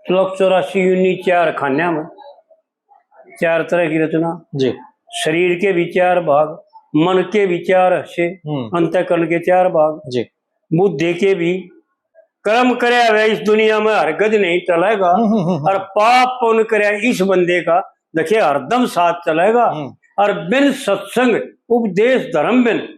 श्लोक 84 यूनी 4 खान्या में 4 तरह की रचना जी। शरीर के भी 4 भाग, मन के भी 4 हिस्से, अंतःकरण के 4 भाग जी। बुद्धि के भी कर्म करे हुए इस दुनिया में हरगज नहीं चलेगा और पाप पुण्य करे इस बंदे का देखिए हरदम साथ चलेगा। और बिन सत्संग उपदेश धर्म बिन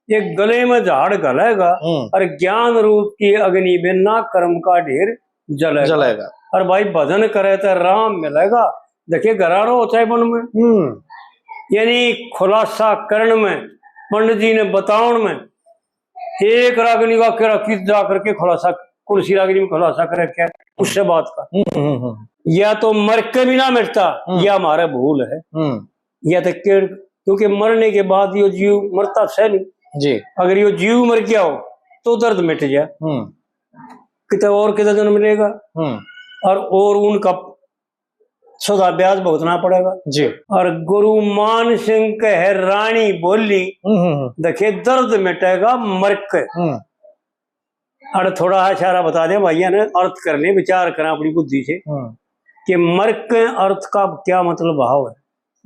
ये गले में झाड़ गलेगा और ज्ञान रूप की अग्नि बिन ना कर्म का ढेर जलेगा। और भाई भजन करे तो राम मिलेगा। देखिए घरारो होता है मन में, यानी खुलासा करण में पंडित जी ने बताउन में एक रागनी का जा करके खुलासा कुर्सी रागनी में खुलासा कर रखा है उससे बात का। या तो मर के भी ना मिटता या हमारा भूल है, या तो क्योंकि मरने के बाद यो जीव मरता है नहीं जी। अगर यो जीव मर गया हो तो दर्द मिट गया, कितना और कितना जन्म मिलेगा और उनका सदा ब्याज भुगतना पड़ेगा जी। और गुरु मान सिंह कह रानी बोली देखिए दर्द मिटेगा मर्क। और थोड़ा इशारा बता दे भैया ने अर्थ कर ले, विचार करें अपनी बुद्धि से कि मर्क अर्थ का क्या मतलब भाव है।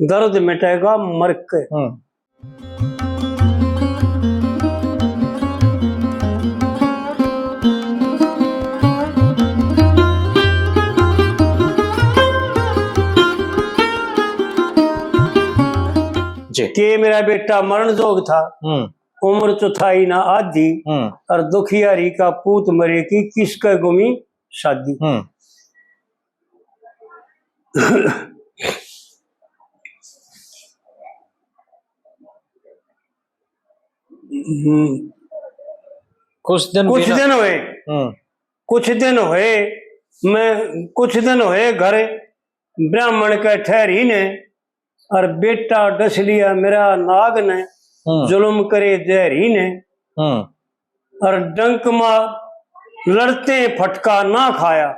दर्द मिटेगा मर्क। के मेरा बेटा मरण जोग था, उम्र चौथाई ना आधी और दुखियारी का पूत मरे की किसका गुमी शादी। कुछ दिन हुए घर ब्राह्मण के ठहरी ने और बेटा डस लिया मेरा नाग ने, जुल्म करे जहरी ने और डंक मार लड़ते फटका ना खाया,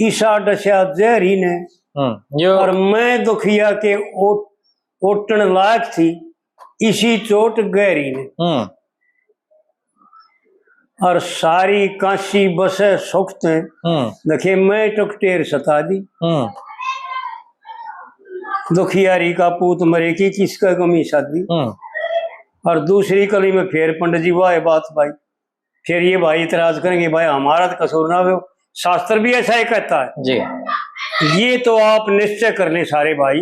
ईसा डसा जहरी ने और मैं दुखिया के ओटन लायक थी इसी चोट गहरी ने। और सारी काशी बसे सुखते देखे मैं टकटेर सता दी, दुखियारी का पूत मरे की किसका गमी शादी। और दूसरी कली में फिर पंडित जी वाह बात भाई, फिर ये भाई इतराज करेंगे भाई हमारा तो कसूर ना हो, शास्त्र भी ऐसा ही कहता है जी। ये तो आप निश्चय कर ले सारे भाई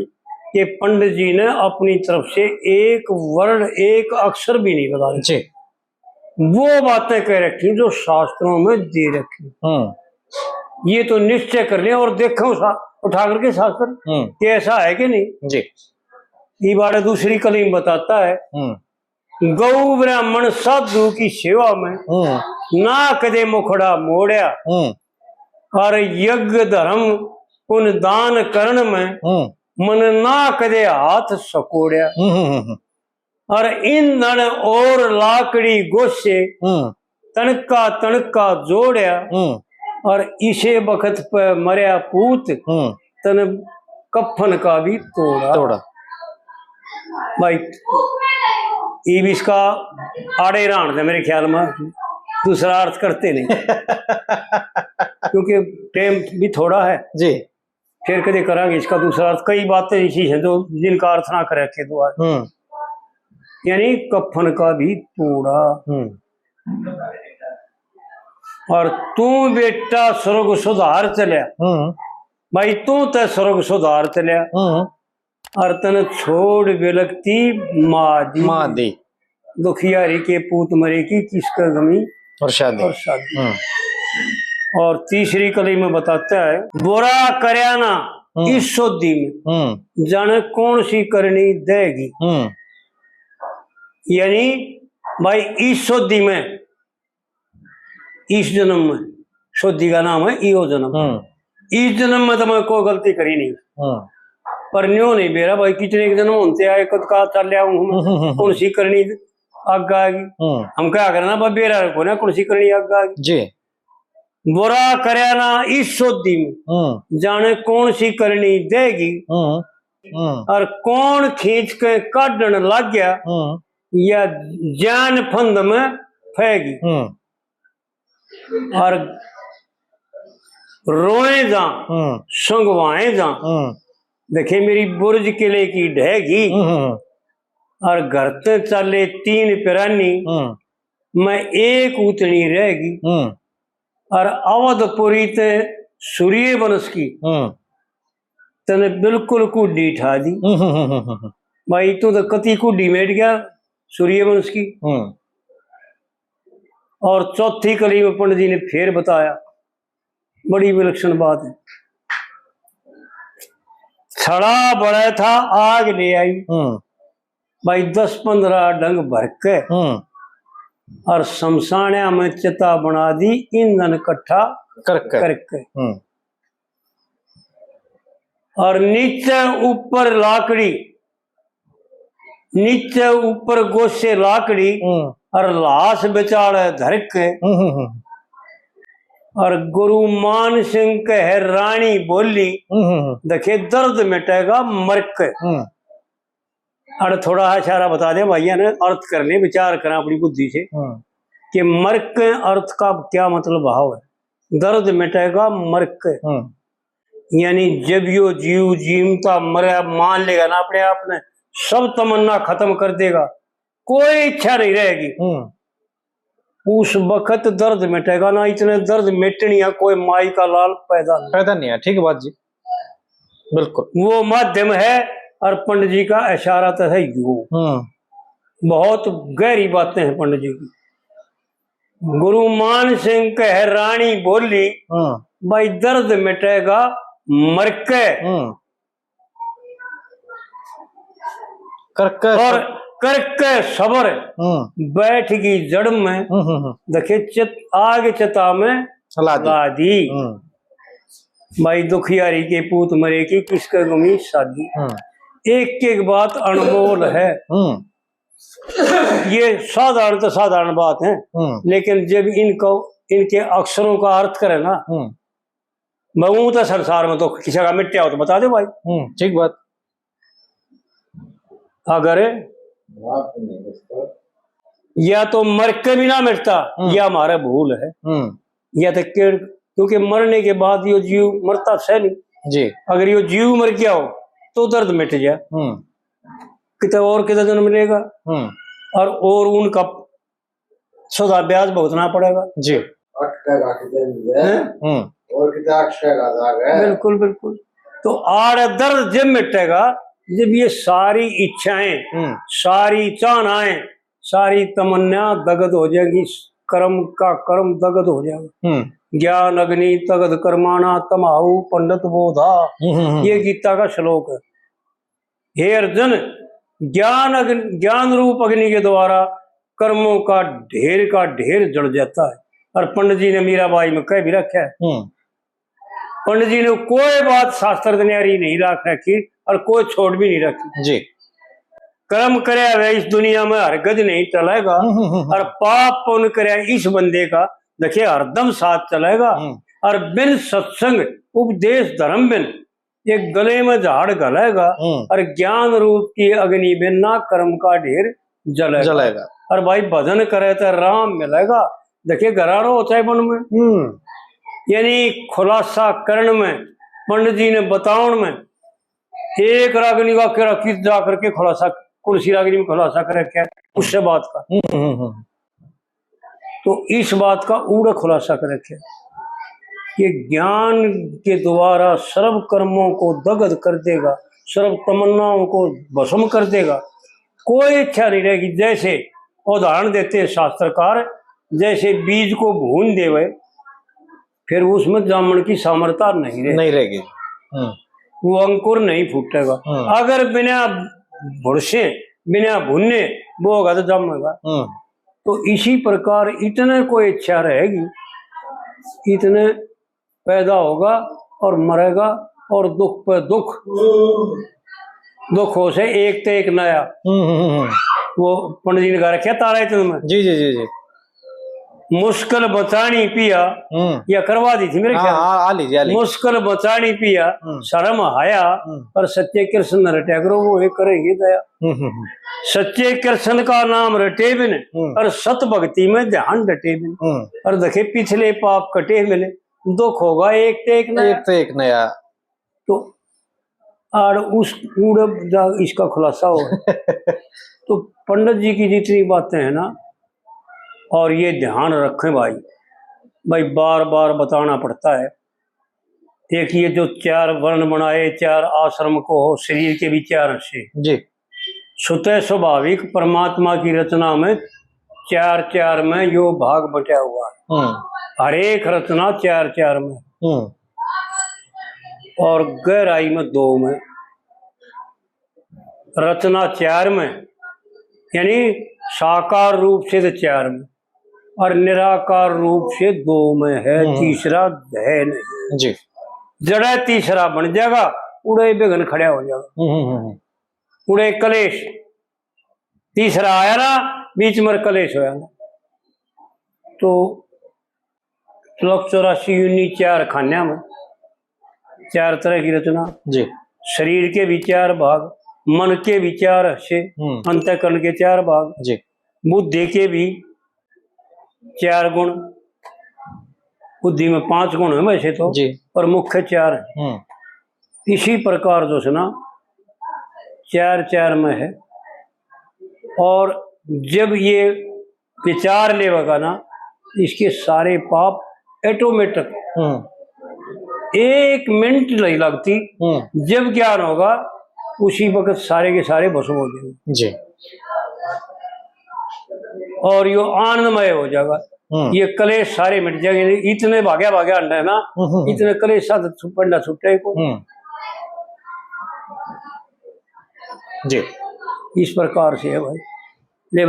कि पंडित जी ने अपनी तरफ से एक वर्ण एक अक्षर भी नहीं बता जी, वो बातें कह रखी जो शास्त्रों में दे रखी। ये तो निश्चय कर ले और देखो उठा करके शास्त्र कि ऐसा है कि नहीं जी। ये बात दूसरी कली में बताता है गौ ब्राह्मण साधु की सेवा में ना कदे मुखड़ा मोड़या और यज्ञ धर्म पुण्य दान करण में मन ना कदे हाथ सकोड़या और ईंधन और लाकड़ी गोसे तनका तनका जोड़या और इसे बखत पे मरया पूत तन कफन का भी तोड़ा। भाई ये भी इसका आड़े राण है मेरे ख्याल में, दूसरा अर्थ करते नहीं क्योंकि टाइम भी थोड़ा है जी। फिर कभी करांगे इसका दूसरा अर्थ। कई बातें ऐसी हैं जो जिनका अर्थ ना करे के द्वारा, यानी कफन का भी तोड़ा। और तू बेटा स्वर्ग सुधार चलिया, भाई तू तो स्वर्ग सुधार चलिया और तन छोड़ बिलकती माँ दी, दुखियारी के पूत मरे की किसका गमी और शादी। और तीसरी कली में बताता है बुरा करयाना इस सोदी में जाने कौन सी करनी देगी। यानी भाई इस सोदी में, इस जन्म में, सोदी का नाम है इो जन्म, इस जन्म में तो मैं कोई गलती करी नहीं पर न्यो नहीं बेरा भाई कितने एक जन्म होते आए कद का चल लिया कौन सी करनी आग आएगी। हम क्या करना भाई बेरा रखो ना कौन सी करनी आग आएगी जी। बुरा करया ना इस सोदी में जाने कौन सी करनी देगी और कौन खींच के काटन लग गया या जान फंद में फेगी। और रोए जा संगवाए जा, देखे मेरी बुर्ज किले की ढहेगी, और घर ते चले 3 पिरानी, मैं एक उतनी रहेगी, और अवधपुरी ते सूर्य वंश की तने बिल्कुल कुड्डी ठा दी। भाई तू तो कति कुड्डी मेट गया सूर्यवंश की। और चौथी कली में पंडित जी ने फिर बताया, बड़ी विलक्षण बात है। छड़ा बड़ा था आग ले आई, भाई 10-15 डंग भर के, और शमशानिया में चिता बना दी ईंधन इकट्ठा करके। और नीचे ऊपर लाकड़ी, नीचे ऊपर गोसे लाकड़ी, और लाश बेचारे धर के, और गुरु मान सिंह कह रानी बोली, देखे दर्द मिटेगा मर के। और थोड़ा इशारा बता दे भैया ने, अर्थ कर ले, विचार करें अपनी बुद्धि से कि मर के अर्थ का क्या मतलब भाव है। दर्द मिटेगा मर के, यानी जब यो जीव जीवता मरे मान लेगा ना अपने आप ने, सब तमन्ना खत्म कर देगा, कोई इच्छा नहीं रहेगी, उस वक्त दर्द मिटेगा ना। इतने दर्द मिटनी है, कोई माई का लाल पैदा नहीं है। ठीक है बात जी, बिल्कुल वो माध्यम है। और पंडित जी का इशारा तो है यू, बहुत गहरी बातें हैं पंडित जी की। गुरु मान सिंह कह रानी बोली, भाई दर्द मिटेगा मर के, और करके सबर बैठ की जड़ में, देखे आग चिता में ला दी। भाई दुखियारी के पूत मरे की किसका गमी शादी। एक एक बात अनमोल है। ये साधारण तो साधारण बात है, लेकिन जब इनके अक्षरों का अर्थ करे ना, मैं तो संसार में तो किसी का मिट्टिया हो तो बता दे भाई। ठीक बात। अगर या तो मर के भी ना मिटता, या हमारा भूल है, या तो क्योंकि मरने के बाद यो जीव मरता है नहीं जी। अगर यो जीव मर गया हो तो दर्द मिट जाए, कितना जन्म मिलेगा, और उनका सदा ब्याज भुगतना पड़ेगा जी। बिल्कुल बिल्कुल। तो आड़ दर्द जब मिटेगा जब ये सारी इच्छाएं, सारी चाहनाएं, सारी तमन्ना दगद हो जाएगी, कर्म का कर्म दगद हो जाएगा। ज्ञान अग्नि तगद कर्माणा तमाहु पंडित बोधा, ये गीता का श्लोक है। हे अर्जुन, ज्ञान रूप अग्नि के द्वारा कर्मों का ढेर जड़ जाता है। और पंडित जी ने मीराबाई में कह भी रखा है, पंडित जी ने कोई बात शास्त्र न्यारी नहीं रख रखी और कोई छोड़ भी नहीं रखी जी। कर्म करे वे इस दुनिया में हरगज नहीं चलेगा, और पाप पुण्य करे इस बंदे का देखिए हरदम साथ चलेगा। और बिन सत्संग उपदेश धर्म बिन एक गले में झाड़ गलेगा, और ज्ञान रूप की अग्नि बिन ना कर्म का ढेर जलेगा। और भाई भजन करे तो राम मिलेगा। देखिए घराड़ो होता है मन में, यानी खुलासा करण में, पंडित जी ने बताउन में एक रागनी का केरा किस जा करके खुलासा, कुर्सी रागनी में खुलासा कर रखा है उससे बात का, तो इस बात का उड़ा खुलासा कर रखे कि ज्ञान के द्वारा सर्व कर्मों को दगद कर देगा, सर्व तमन्नाओं को भस्म कर देगा, कोई इच्छा नहीं रहेगी। जैसे उदाहरण देते हैं शास्त्रकार, जैसे बीज को भून देवे फिर उसमें जामन की सामर्थ्य नहीं रहेगी, वो अंकुर नहीं फूटेगा। अगर बिना भुरसे बिना भुनने वो होगा तो जमेगा। तो इसी प्रकार इतने को इच्छा रहेगी, इतने पैदा होगा और मरेगा, और दुख पर दुख, दुखों से एक तो एक नया। वो पंडित जी ने कहा रखा तारा तुम्हें जी जी जी जी। मुश्किल बचानी पिया, या करवा दी थी मेरे ख्याल, मुश्किल बचानी पिया शर्म आया, और सच्चे कृष्ण रटे करो वो एक करेगी दया। सच्चे कृष्ण का नाम रटे बिन, और सत भक्ति में ध्यान डटे बिन, और देखे पिछले पाप कटे मिले। दुख होगा एक ते एक नया। एक तो एक नया। तो और उस पूरे इसका खुलासा हो तो पंडित जी की जितनी बातें हैं ना, और ये ध्यान रखें भाई, भाई बार बार बताना पड़ता है। एक ये जो 4 वर्ण बनाए, 4 आश्रम को हो, शरीर के भी 4 हिस्से जी। स्वतः स्वाभाविक परमात्मा की रचना में 4 में यो भाग बटा हुआ है। हर एक रचना 4 में, और गहराई में 2 में। रचना 4 में यानी साकार रूप से तो 4 में, और निराकार रूप से 2 में है, तीसरा है नहीं जी। जड़ा तीसरा बन जाएगा, उड़े बेगन खड़ा हो जाएगा, उड़े कलेश। तीसरा आया ना, बीच में कलेश हो जाएगा। तो 84 यूनी 4 खान्या में 4 तरह की रचना जी। शरीर के भी 4 भाग, मन के भी 4 हिस्से, अंतःकरण के 4 भाग जी। बुद्धि के भी 4 गुण। बुद्धि में 5 गुण है वैसे तो जी। पर मुख्य 4 है। इसी प्रकार जो है ना 4 में है। और जब ये विचार लेगा ना, इसके सारे पाप ऑटोमेटिक 1 मिनट नहीं लगती, जब ज्ञान होगा उसी वक्त सारे के सारे भस्म हो जाएंगे जी। और यो आनंदमय हो जाएगा। ये कलेश सारे मिट जाएंगे। इतने भाग्या अंडा है ना, इतने कलेश साथ पंडा छुटे को। जी। इस प्रकार से है भाई। ले भाई।